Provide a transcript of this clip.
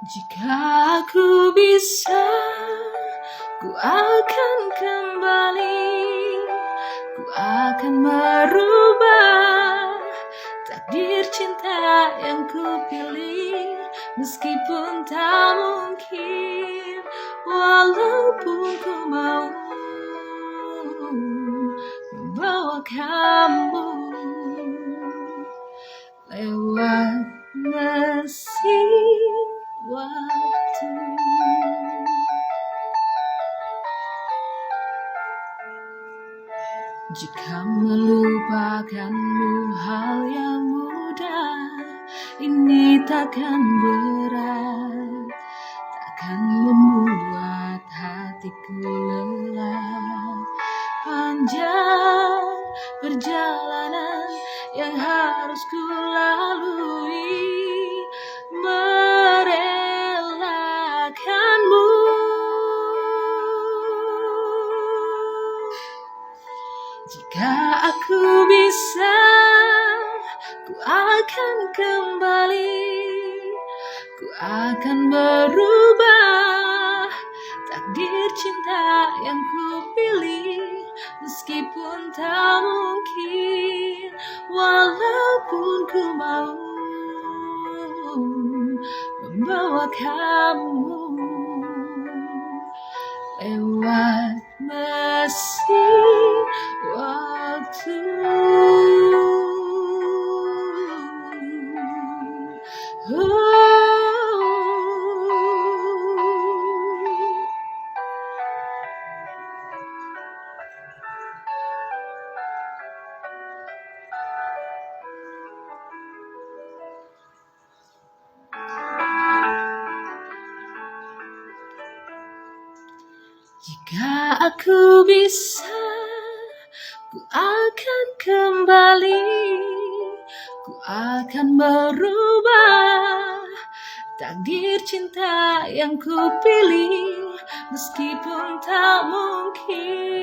Jika aku bisa, ku akan kembali, ku akan merubah takdir cinta yang ku pilih. Meskipun tak mungkin, walaupun ku mau membawa kamu lewat mesin waktu. Jika melupakanmu hal yang mudah, ini takkan berat, takkan membuat hatiku lelah. Panjang perjalanan yang harus ku lalui, merelakanmu. Jika aku bisa, ku akan kembali, ku akan merubah takdir cinta yang ku pilih. Meskipun tak mungkin, walaupun ku mau membawa kamu lewat mesin waktu. Jika aku bisa, ku akan kembali, ku akan merubah takdir cinta yang ku pilih. Meskipun tak mungkin.